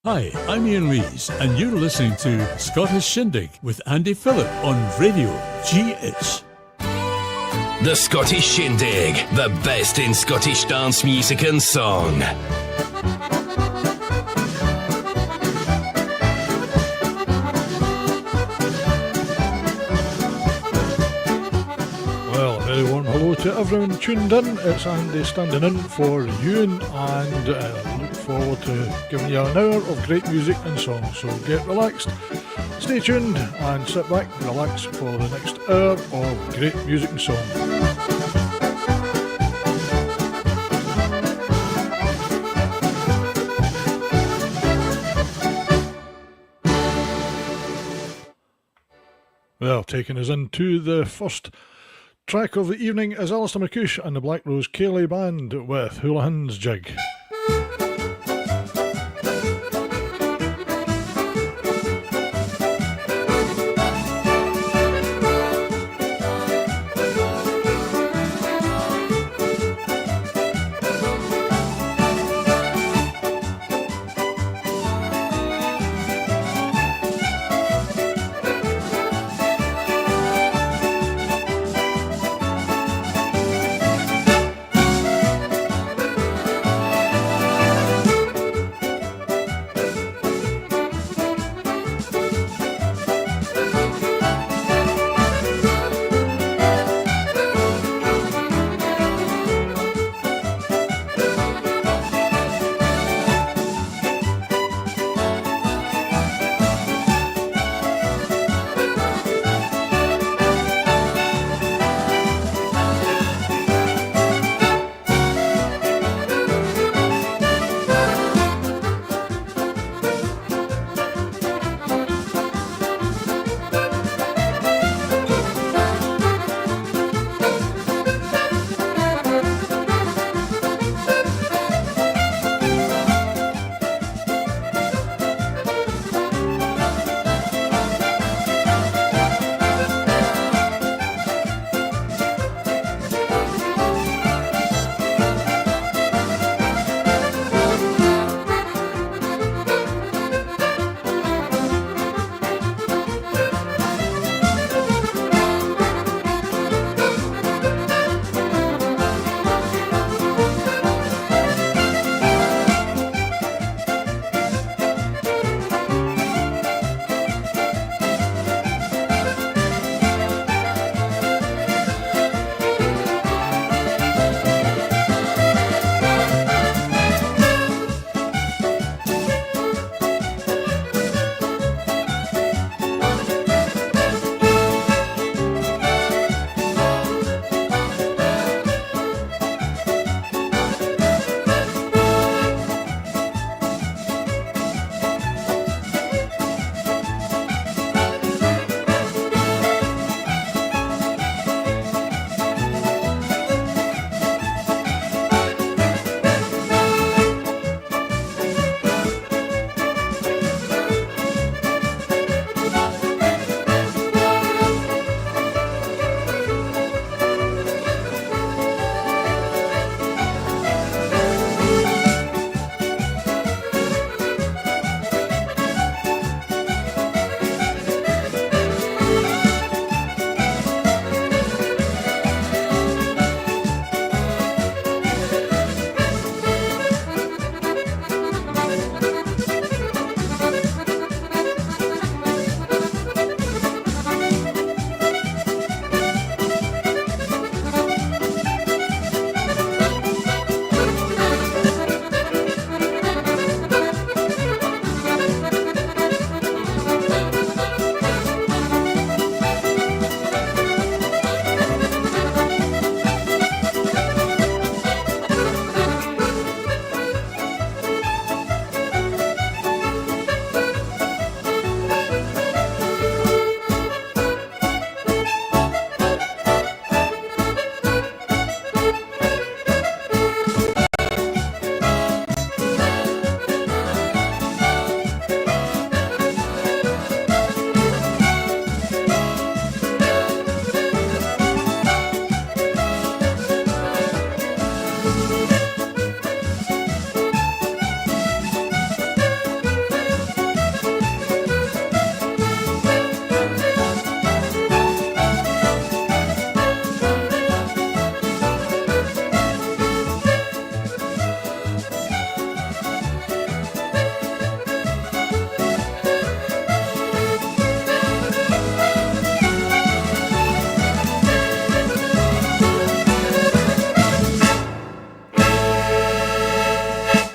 Hi, I'm Ian Rees, and you're listening to Scottish Shindig with Andy Phillip on Radio GH. The Scottish Shindig, the best in Scottish dance music and song. Well, a very warm hello to everyone tuned in. It's Andy standing in for Ewan, and look forward to giving you an hour of great music and songs. So get relaxed, stay tuned, and sit back, relax for the next hour of great music and song. Well, taking us into the first track of the evening is Alistair McCoush and the Black Rose Cayley Band with Houlihan's Jig.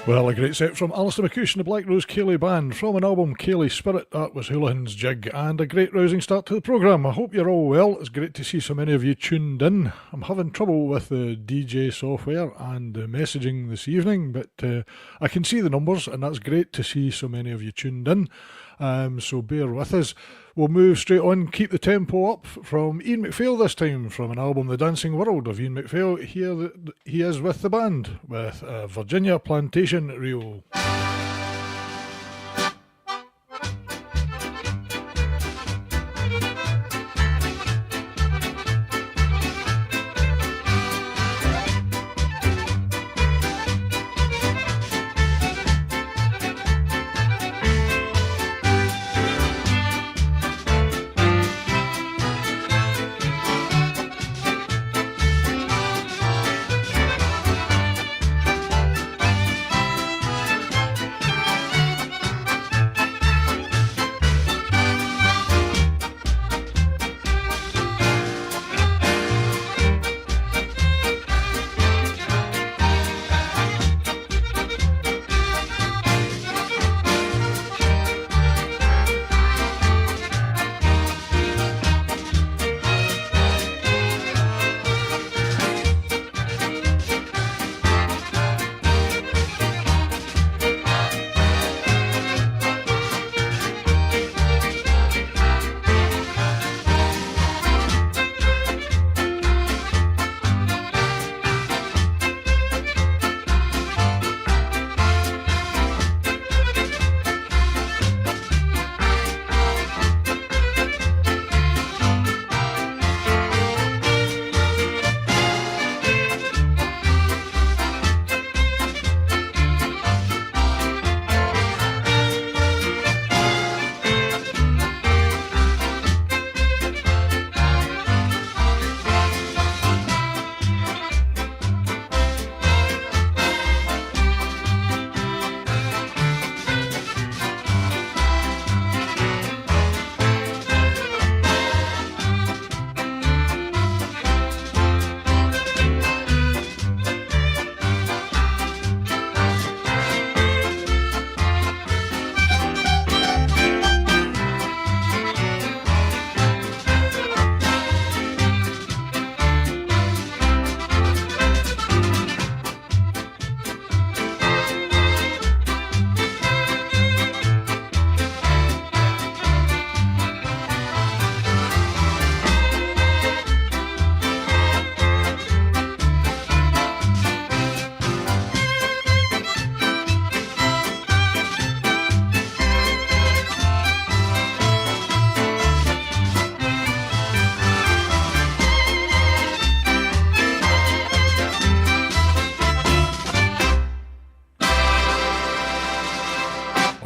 Well, a great set from Alistair McCuish and the Black Rose Ceilidh Band from an album Ceilidh Spirit. That was Houlihan's Jig, and a great rousing start to the programme. I hope you're all well. It's great to see so many of you tuned in. I'm having trouble with the DJ software and the messaging this evening, but I can see the numbers, and that's great to see so many of you tuned in. So bear with us. We'll move straight on, keep the tempo up, from Ian McPhail this time, from an album The Dancing World of Ian McPhail. Here he is with the band, with Virginia Plantation Reel.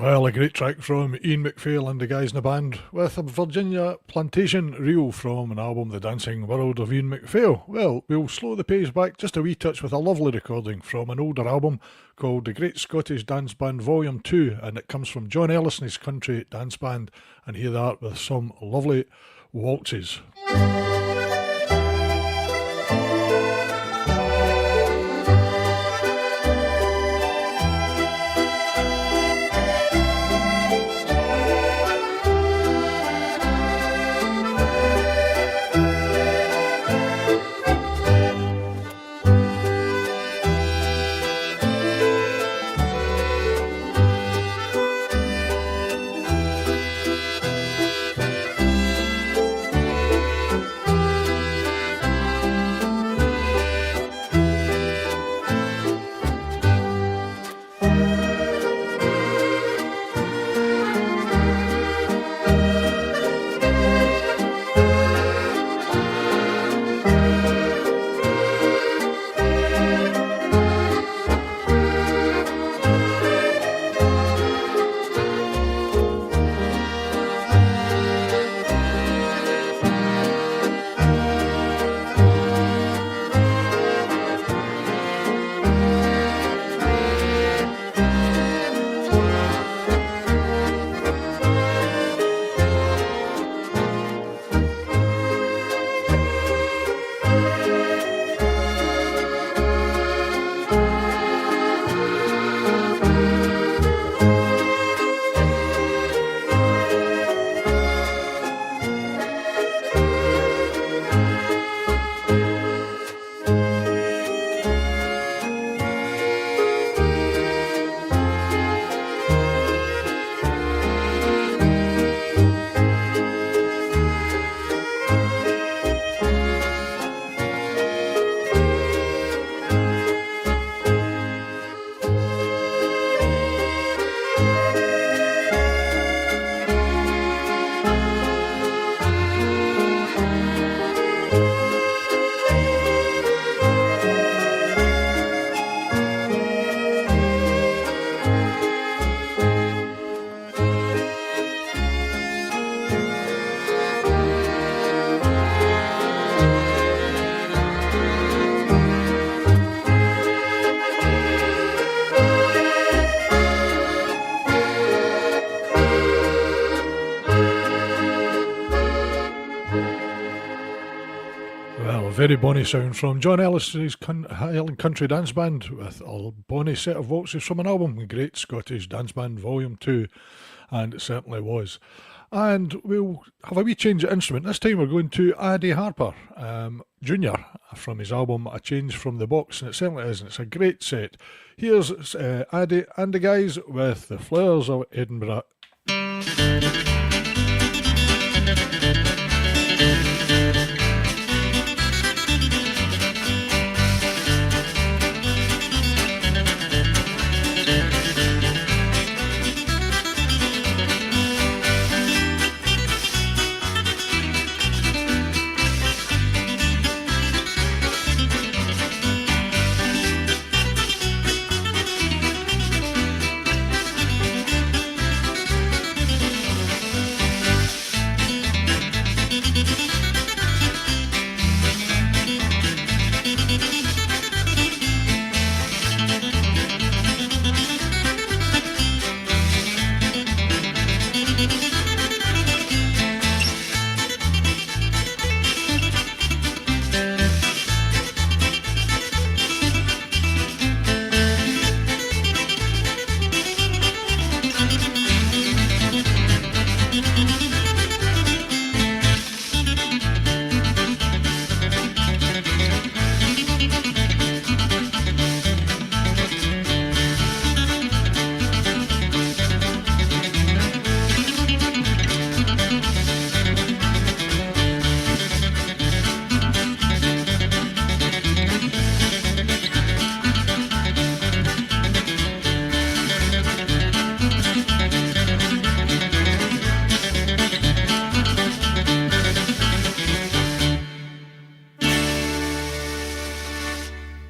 Well, a great track from Ian McPhail and the guys in the band with a Virginia Plantation Reel from an album The Dancing World of Ian McPhail. Well, we'll slow the pace back just a wee touch with a lovely recording from an older album called The Great Scottish Dance Band Volume 2, and it comes from John Ellis and his Country Dance Band, and here they are with some lovely waltzes. very bonny sound from John Ellis's Highland Country Dance Band with a bonny set of waltzes from an album, Great Scottish Dance Band Volume 2, and it certainly was. And we'll have a wee change of instrument. This time we're going to Addy Harper Jr. from his album A Change from the Box, and it certainly is, and it's a great set. Here's Addy and the guys with the Flowers of Edinburgh.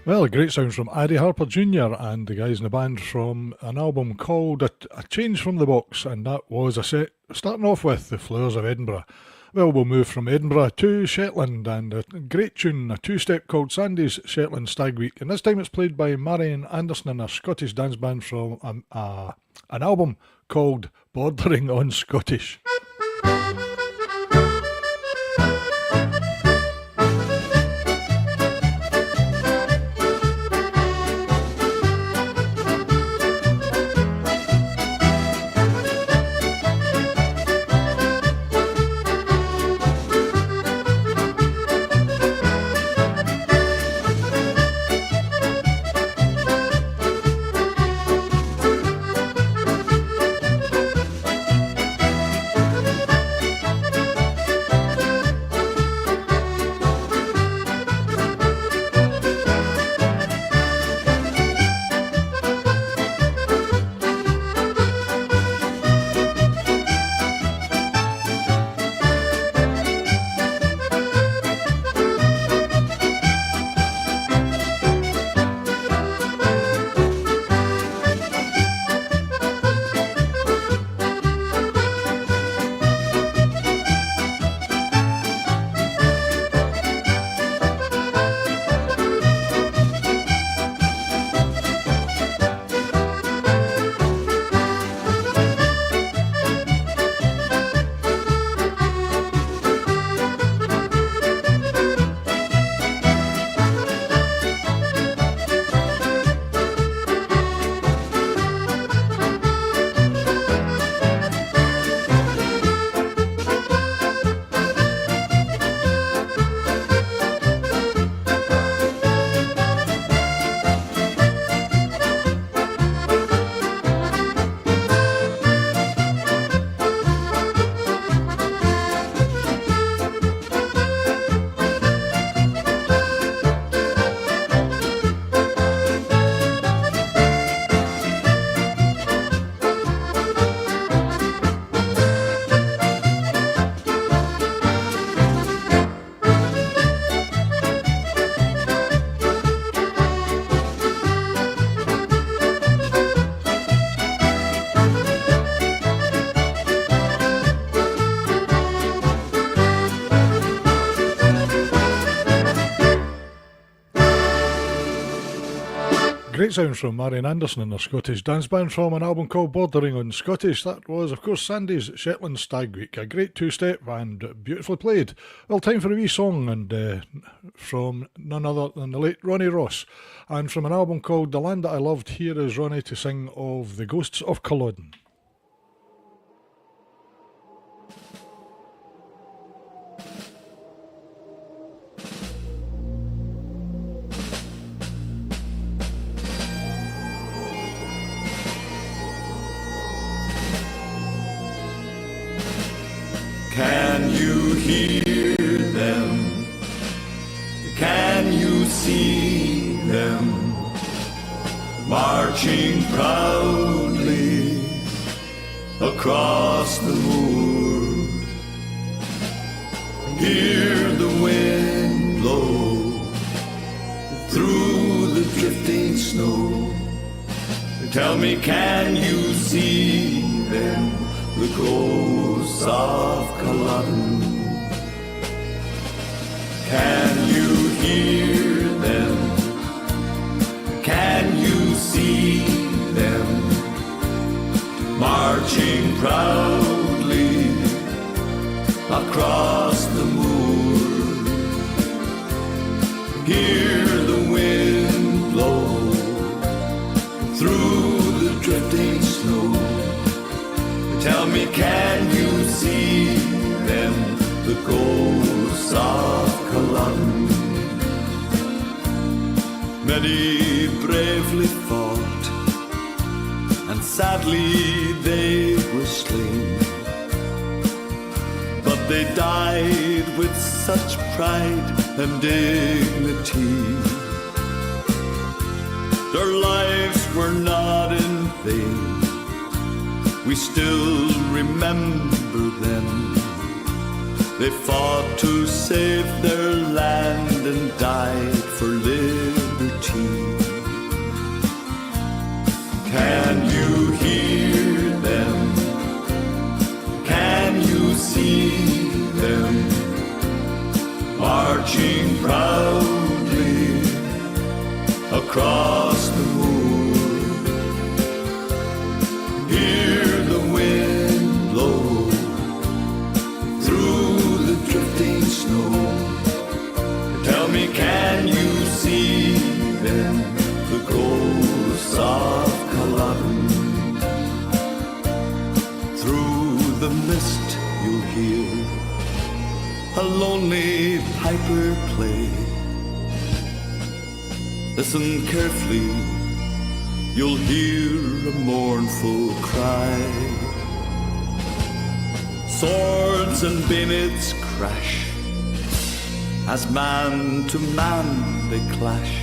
Well, a great sound from Addy Harper Jr. and the guys in the band from an album called A Change from the Box, and that was a set starting off with the Flowers of Edinburgh. Well, we'll move from Edinburgh to Shetland, and a great tune, a two-step called Sandy's Shetland Stag Week, and this time it's played by Marian Anderson and a Scottish dance band from an album called Bordering on Scottish. Great sound from Marian Anderson and their Scottish dance band from an album called Bordering on Scottish. That was, of course, Sandy's Shetland Stag Week. A great two-step and beautifully played. Well, time for a wee song, and from none other than the late Ronnie Ross. And from an album called The Land That I Loved, here is Ronnie to sing of The Ghosts of Culloden. Can you hear them? Can you see them marching proudly across the moor? Hear the wind blow through the drifting snow. Tell me, can you see them? The ghosts of Culloden. Can you hear them? Can you see them marching proudly across the moor? Hear the wind blow through the drifting snow. Tell me, can you see them, the ghosts of Culloden? Many bravely fought, and sadly they were slain. But they died with such pride and dignity. Their lives were not in vain. We still remember them. They fought to save their land and died for liberty. Can you hear them? Can you see them marching proudly across the moor? Hear the wind blow through the drifting snow. Tell me, can you see them, the ghosts of Culloden? Through the mist you'll hear a lonely piper play. Listen carefully, you'll hear a mournful cry. Swords and bayonets crash as man to man they clash.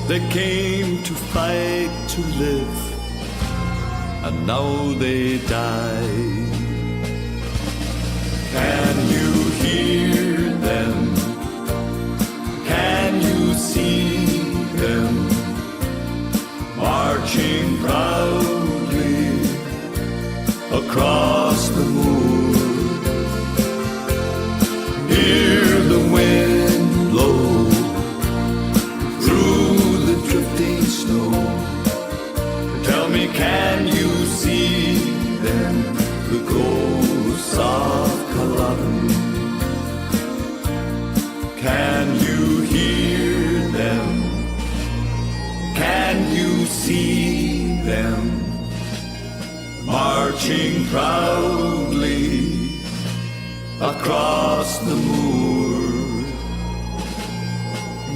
They came to fight to live, and now they die. Can you hear them? Can you see them marching proudly across the moor? Hear the wind blow through the drifting snow. Tell me, can you see them, the ghosts of Culloden? Can you hear them? Can you see them marching proudly across the moor?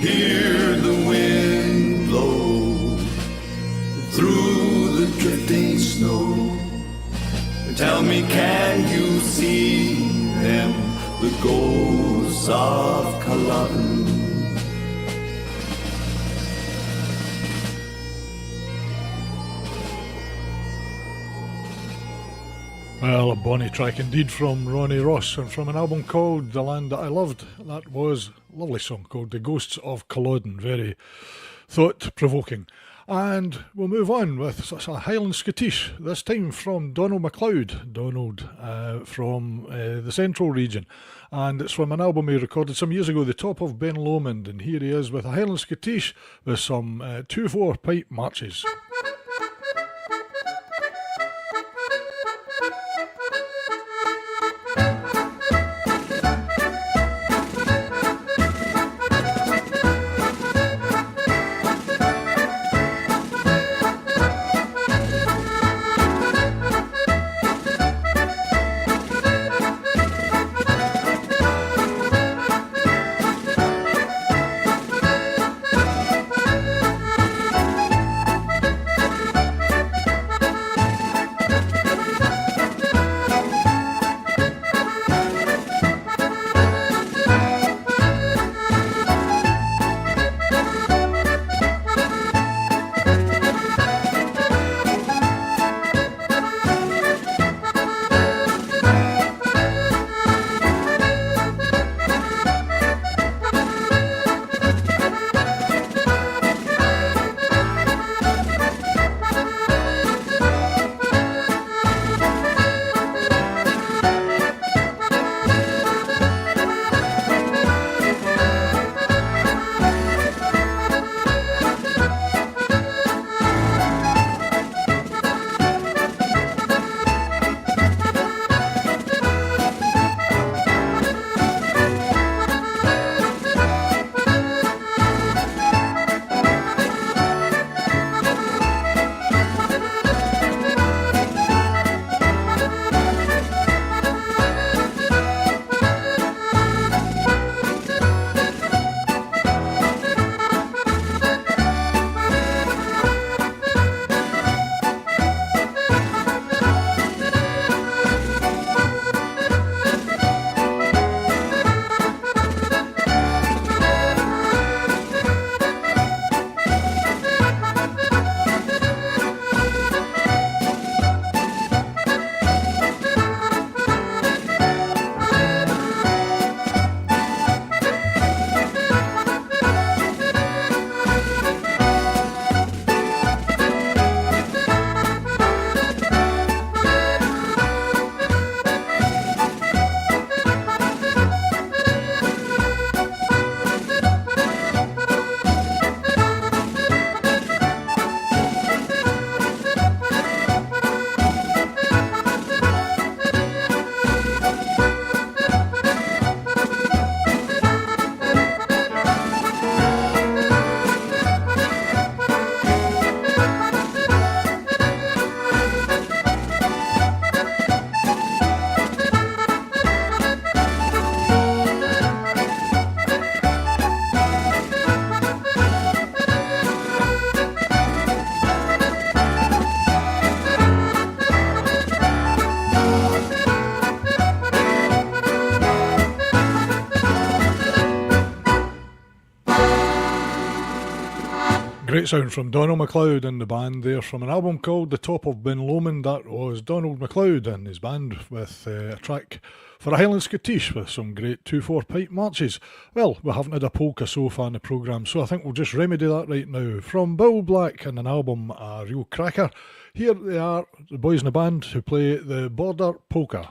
Hear the wind blow through the drifting snow. Tell me, can you see them, the ghosts of Culloden? Well, a bonny track indeed from Ronnie Ross, and from an album called The Land That I Loved. That was a lovely song called The Ghosts of Culloden, very thought-provoking. And we'll move on with a Highland Scottish, this time from Donald MacLeod. Donald from the Central region. And it's from an album he recorded some years ago, The Top of Ben Lomond. And here he is with a Highland Scottish with some 2/4 pipe marches. Great sound from Donald MacLeod and the band there from an album called The Top of Ben Lomond. That was Donald MacLeod and his band with a track for a Highland Scottish with some great 2/4 pipe marches. Well, we haven't had a polka so far in the programme, so I think we'll just remedy that right now. From Bill Black and an album, a real cracker, here they are, the boys in the band who play the Border Polka.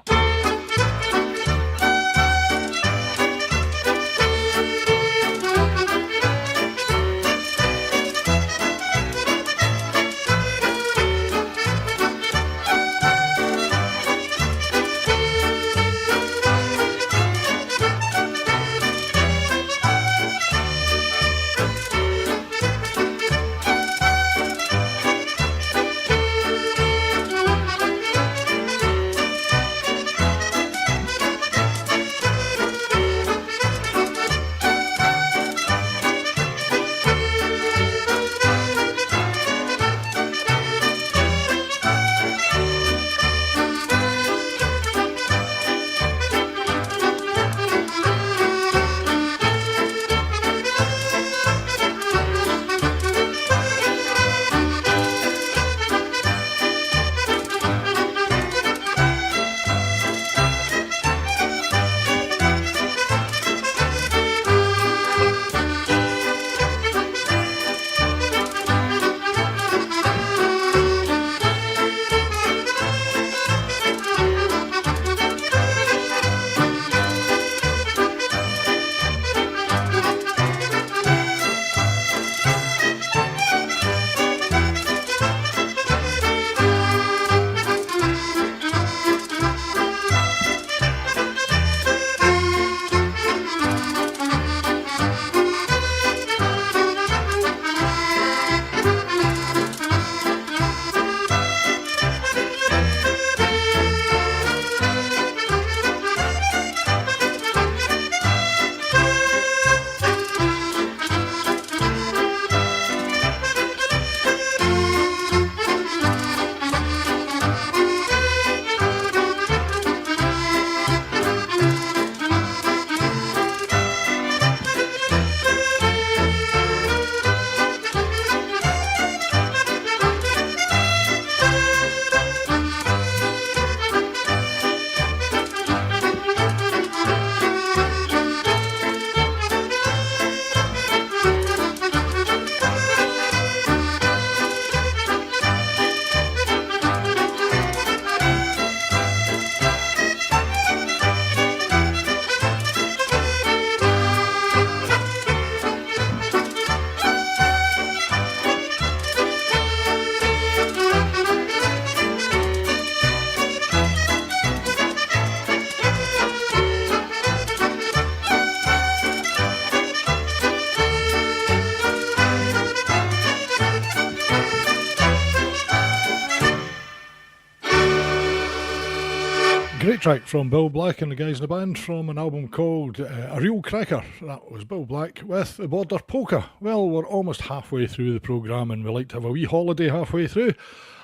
Great track from Bill Black and the guys in the band from an album called A Real Cracker. That was Bill Black with the Border Polka. Well, we're almost halfway through the programme and we like to have a wee holiday halfway through,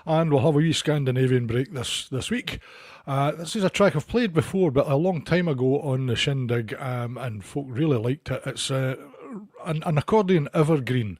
and we'll have a wee Scandinavian break this week. This is a track I've played before, but a long time ago on the Shindig, and folk really liked it. It's an accordion evergreen.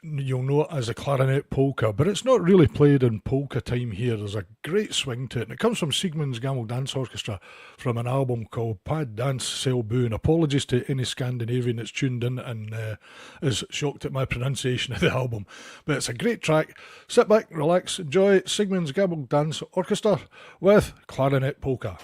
You'll know it as a clarinet polka, but it's not really played in polka time here. There's a great swing to it, and it comes from Sigmund's Gammal Dance Orchestra from an album called Pad Dance Selbu. And apologies to any Scandinavian that's tuned in and is shocked at my pronunciation of the album, but it's a great track. Sit back, relax, enjoy Sigmund's Gammal Dance Orchestra with Clarinet Polka.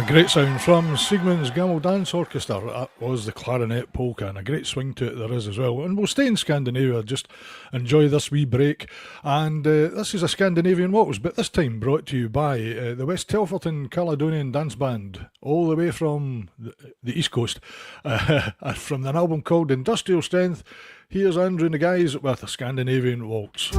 Great sound from Sigmund's Gammal Dance Orchestra. That was the Clarinet Polka, and a great swing to it there is as well. And we'll stay in Scandinavia, just enjoy this wee break. And this is a Scandinavian waltz, but this time brought to you by the West Telferton Caledonian Dance Band, all the way from the East Coast, from an album called Industrial Strength. Here's Andrew and the guys with a Scandinavian waltz.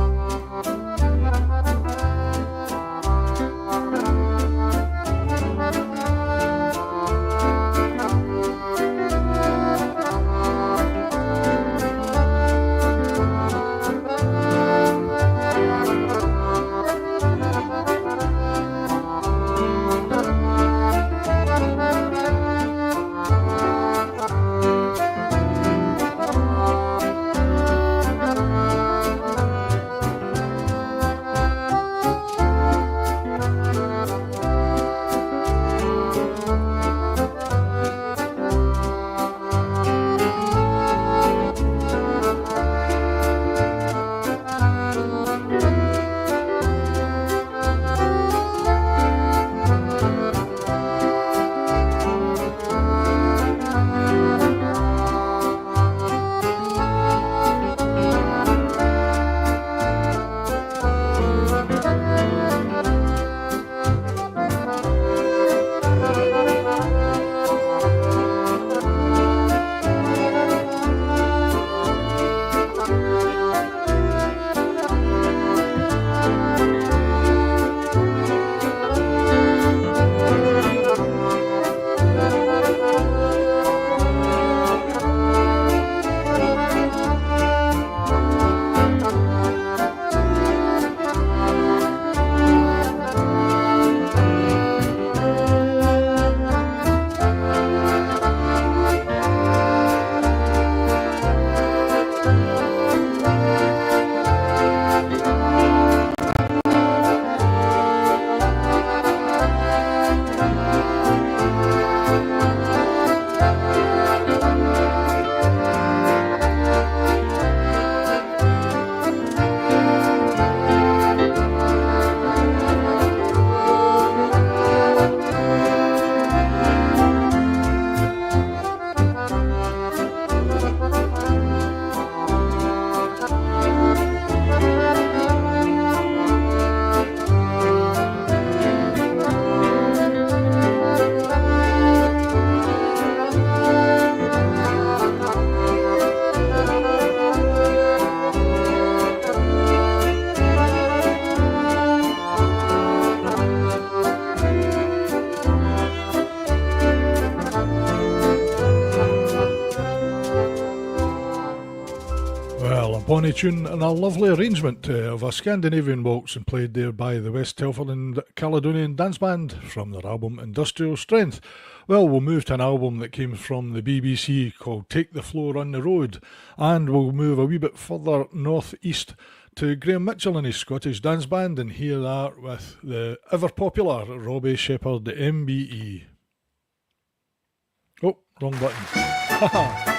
bonny tune and a lovely arrangement of a Scandinavian waltz and played there by the West Telford and Caledonian Dance Band from their album Industrial Strength. Well, we'll move to an album that came from the BBC called Take the Floor on the Road, and we'll move a wee bit further north east to Graham Mitchell and his Scottish Dance Band, and here they are with the ever popular Robbie Shepherd MBE. Oh, wrong button.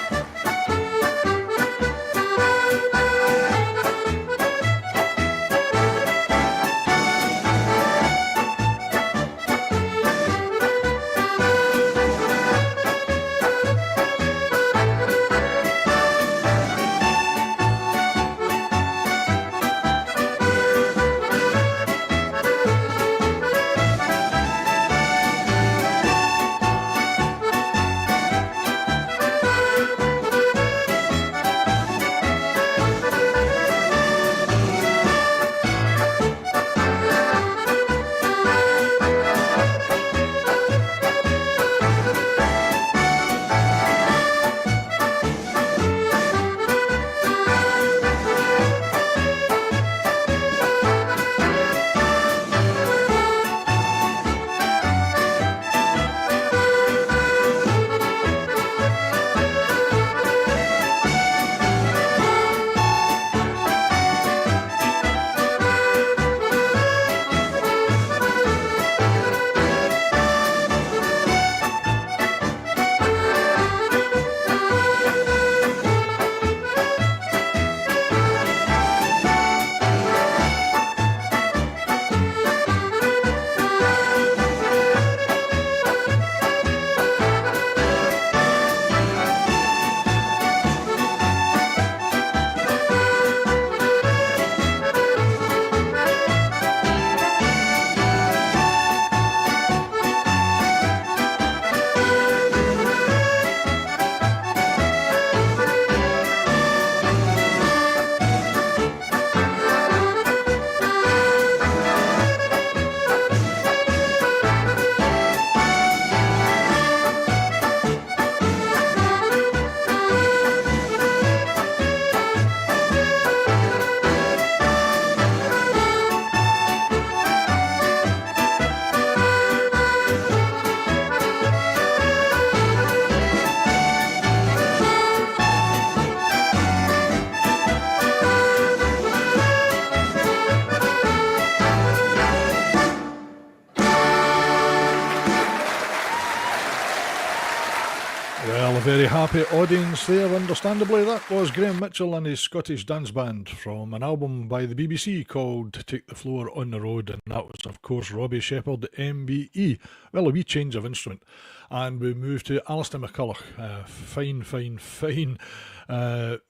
Very happy audience there, understandably. That was Graham Mitchell and his Scottish Dance Band from an album by the BBC called Take the Floor on the Road, and that was, of course, Robbie Shepherd MBE. Well, a wee change of instrument. And we move to Alistair McCulloch, fine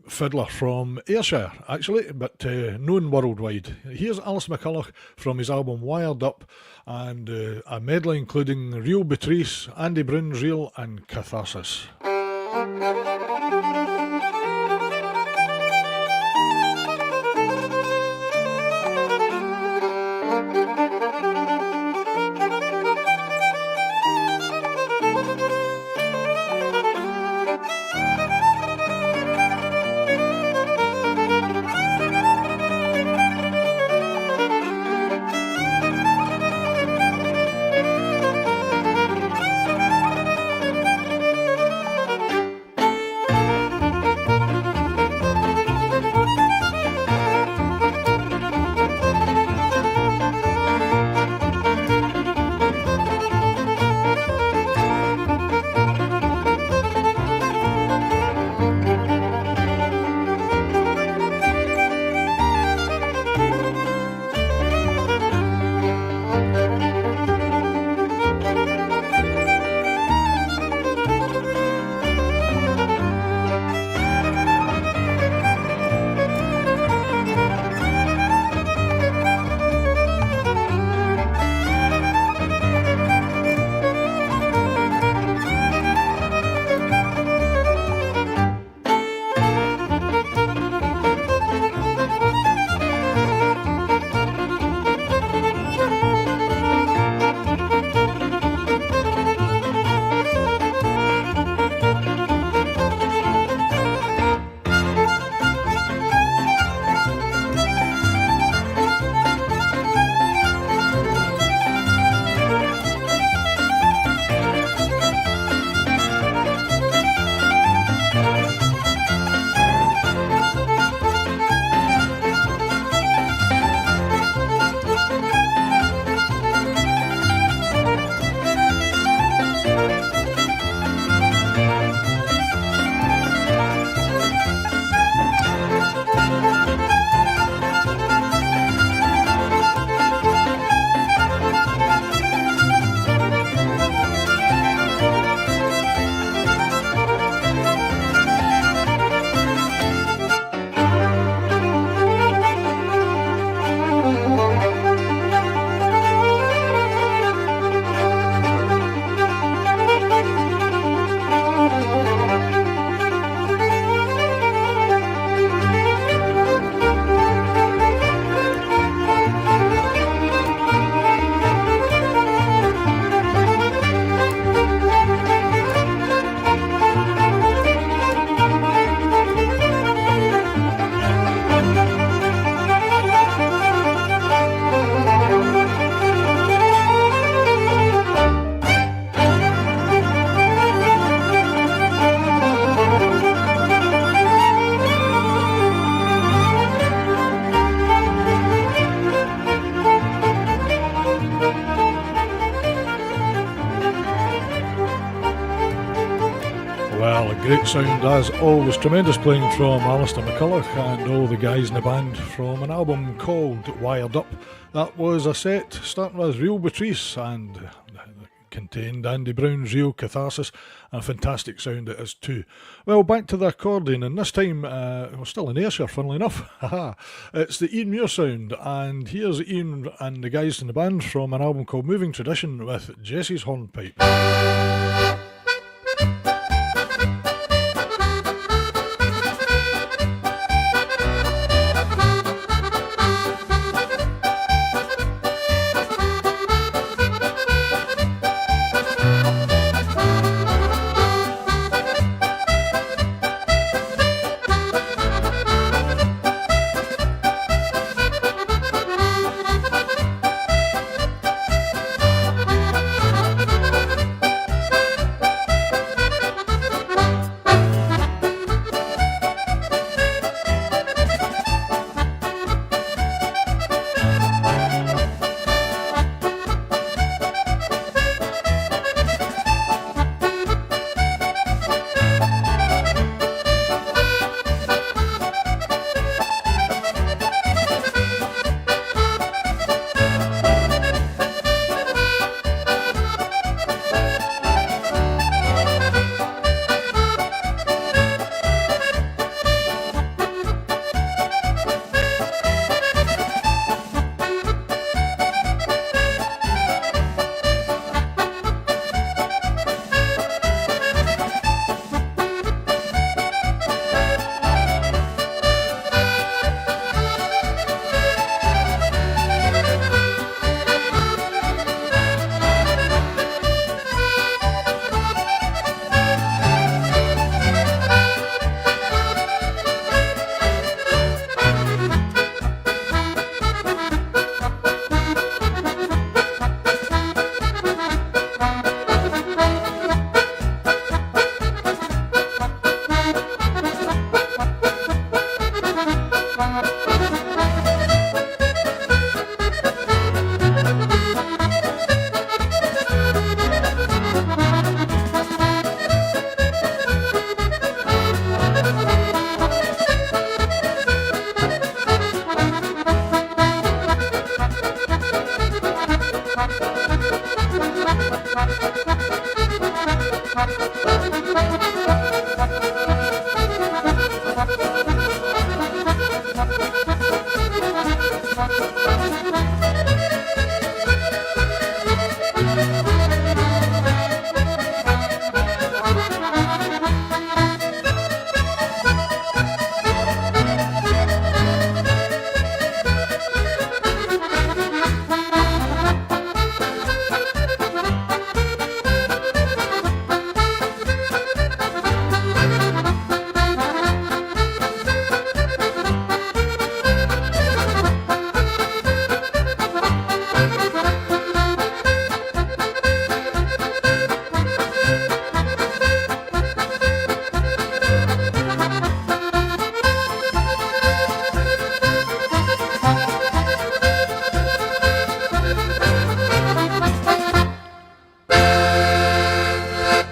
fiddler from Ayrshire, actually, but known worldwide. Here's Alistair McCulloch from his album Wired Up, and a medley including Real Beatrice, Andy Brown's Reel, and Catharsis. Well, a great sound as always. Tremendous playing from Alistair McCulloch and all the guys in the band from an album called Wired Up. That was a set starting with Real Beatrice and contained Andy Brown's Real Catharsis, and a fantastic sound it is too. Well, back to the accordion, and this time we're still in Ayrshire, funnily enough. It's the Ian Muir sound, and here's Ian and the guys in the band from an album called Moving Tradition with Jesse's hornpipe.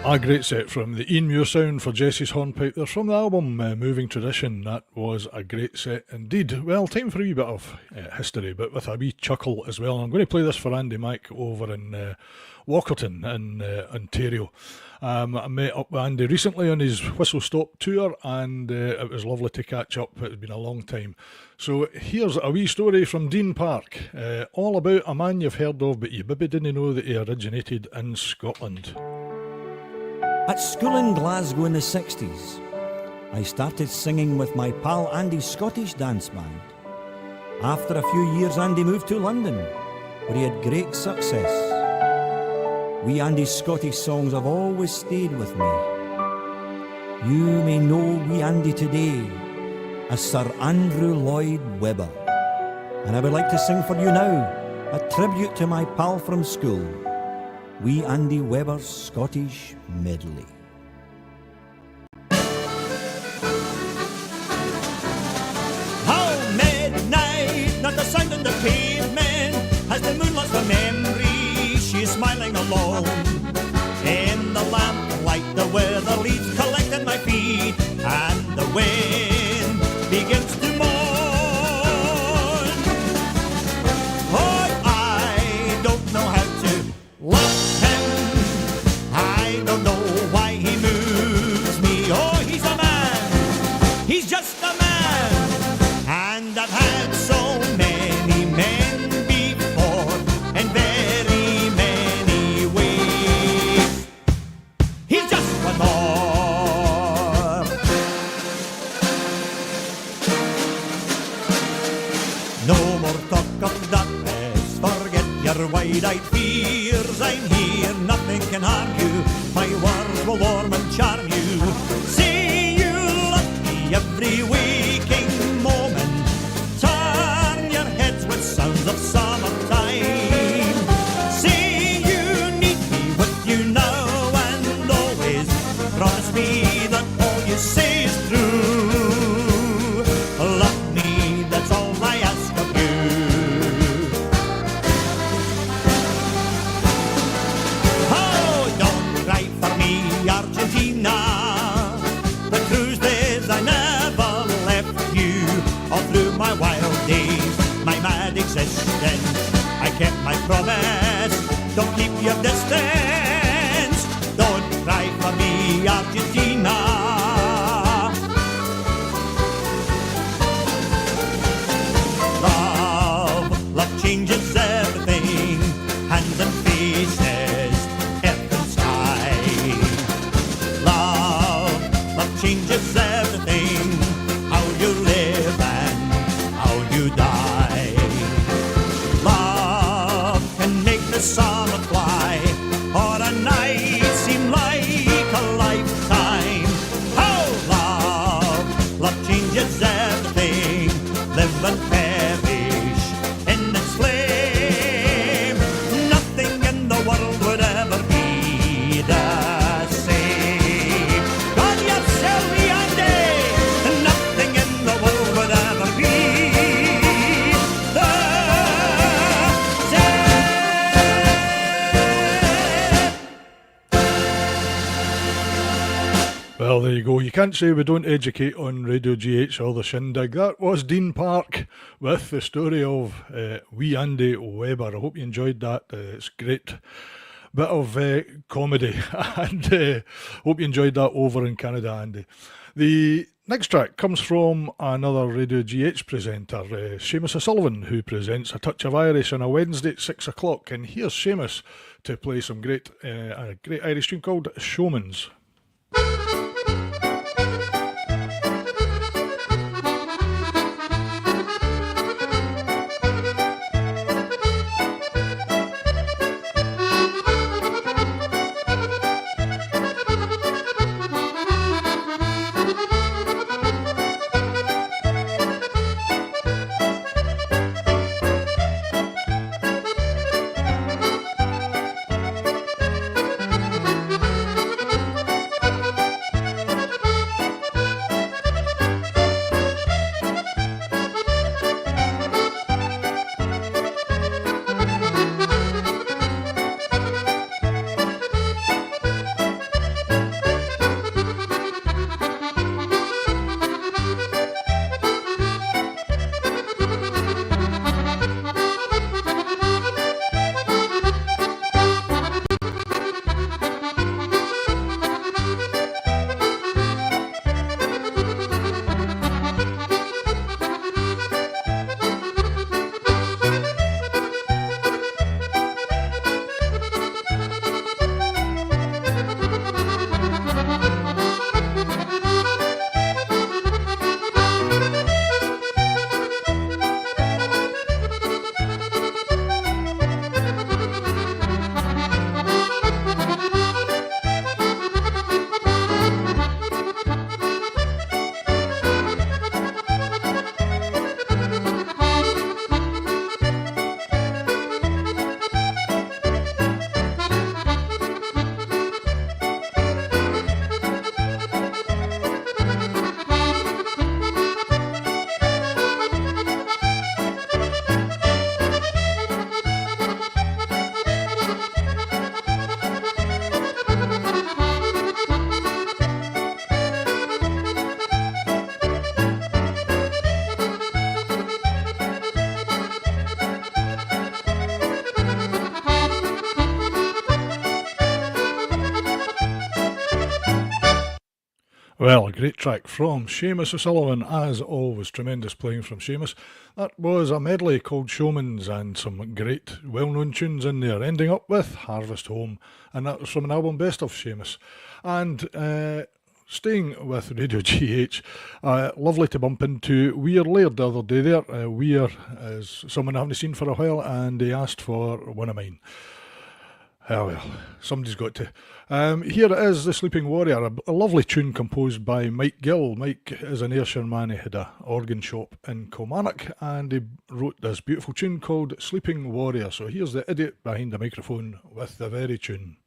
A great set from the Ian Muir sound for Jesse's hornpipe. They're from the album Moving Tradition. That was a great set indeed. Well, time for a wee bit of history, but with a wee chuckle as well. I'm going to play this for Andy Mack over in Walkerton in Ontario. I met up with Andy recently on his Whistle Stop tour, and it was lovely to catch up. It's been a long time. So here's a wee story from Dean Park, all about a man you've heard of, but you maybe didn't know that he originated in Scotland. At school in Glasgow in the 60s, I started singing with my pal Andy's Scottish dance band. After a few years, Andy moved to London, where he had great success. Wee Andy's Scottish songs have always stayed with me. You may know wee Andy today as Sir Andrew Lloyd Webber. And I would like to sing for you now a tribute to my pal from school, wee Andy Webber's Scottish medley. How midnight, not the sound on the pavement, as the moon lost her memory, she's smiling alone. In the lamplight, the weather leaves collected without fears, I'm here, nothing can harm you. My words will warm and charm you. Say you love me every waking moment. Turn your heads with sounds of summertime. Say you need me with you now and always. Promise me that all you say is true. Love me, that's all I ask of you. Oh, don't cry for me, Argentina. The cruise days I never left you. All through my wild days, my mad existence, I kept my promise. Don't keep your distance. Don't cry for me, Argentina. Love changes everything. Hands and faces, earth and sky. Love changes everything. How you live and how you die. Love can make the summer fly, or a night seem like a lifetime. Oh, love changes everything. Live and perish in its flame. Nothing in the world would ever be the same. God, yourself, Andy. Nothing in the world would ever be the same. Well, there you go. You can't say we don't educate on Radio GH or the Shindig. That was Dean Park with the story of wee Andy Webber. I hope you enjoyed that. It's great bit of comedy, and hope you enjoyed that over in Canada, Andy. The next track comes from another Radio GH presenter, Seamus O'Sullivan, who presents A Touch of Irish on a Wednesday at 6 o'clock. And here's Seamus to play some a great Irish tune called Showman's. Well, a great track from Seamus O'Sullivan, as always. Tremendous playing from Seamus. That was a medley called Showman's and some great well-known tunes in there, ending up with Harvest Home, and that was from an album Best of Seamus. And staying with Radio GH, lovely to bump into Weir Laird the other day there. Weir is someone I haven't seen for a while, and he asked for one of mine. Oh well, somebody's got to. Here it is, The Sleeping Warrior, a lovely tune composed by Mike Gill. Mike is an Ayrshire man. He had an organ shop in Kilmarnock, and he wrote this beautiful tune called Sleeping Warrior. So here's the idiot behind the microphone with the very tune.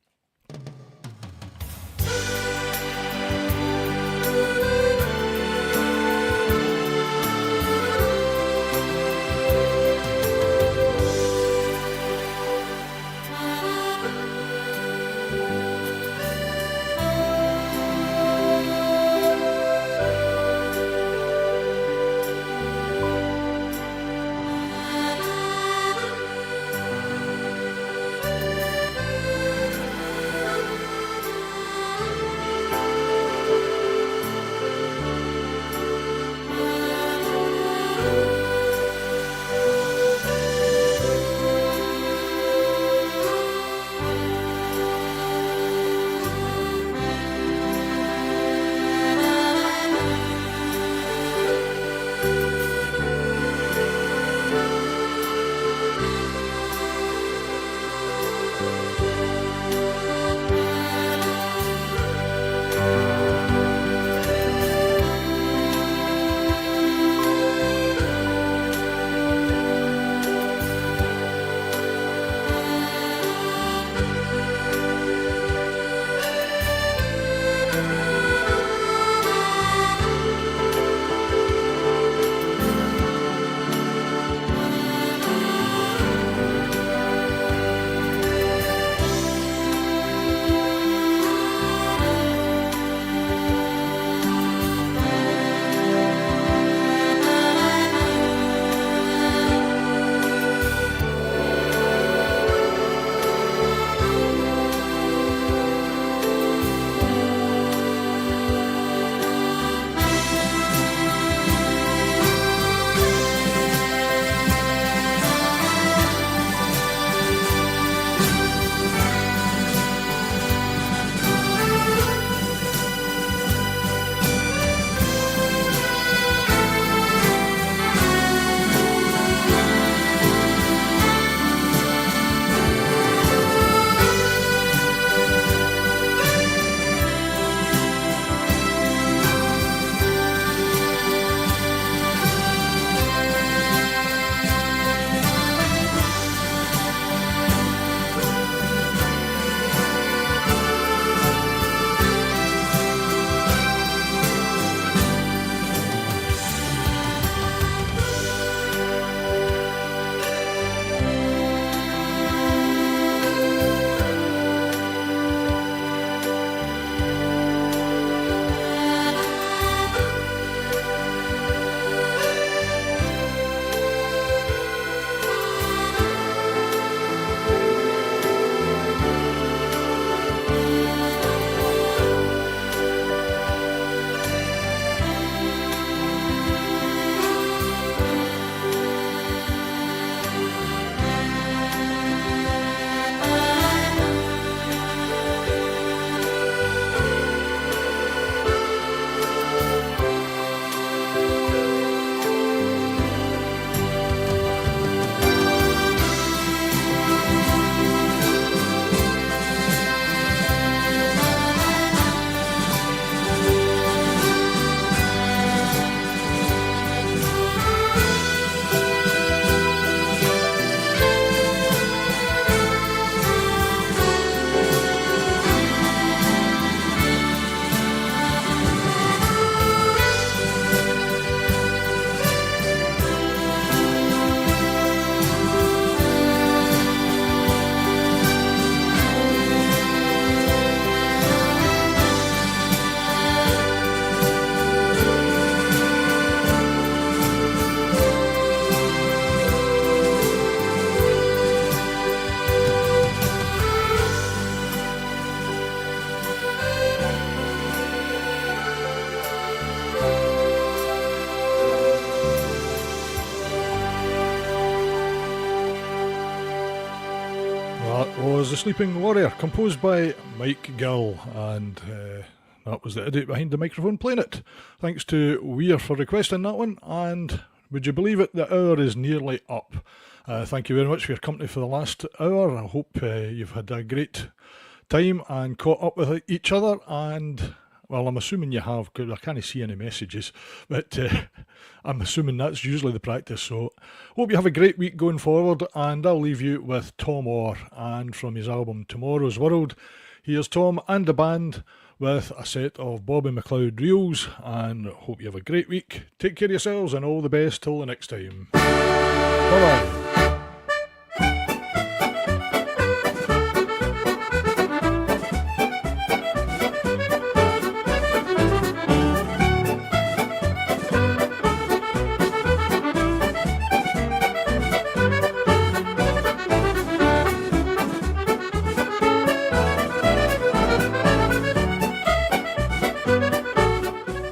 That was The Sleeping Warrior, composed by Mike Gill, and That was the idiot behind the microphone playing it. Thanks to Weir for requesting that one, and would you believe it, the hour is nearly up. Thank you very much for your company for the last hour. I hope you've had a great time and caught up with each other, and well, I'm assuming you have, because I can't see any messages, but I'm assuming that's usually the practice. So hope you have a great week going forward, and I'll leave you with Tom Orr, and from his album Tomorrow's World, here's Tom and the band with a set of Bobby McLeod reels, and hope you have a great week. Take care of yourselves, and all the best till the next time. Bye-bye.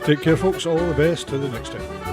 Take care, folks. All the best. To the next time.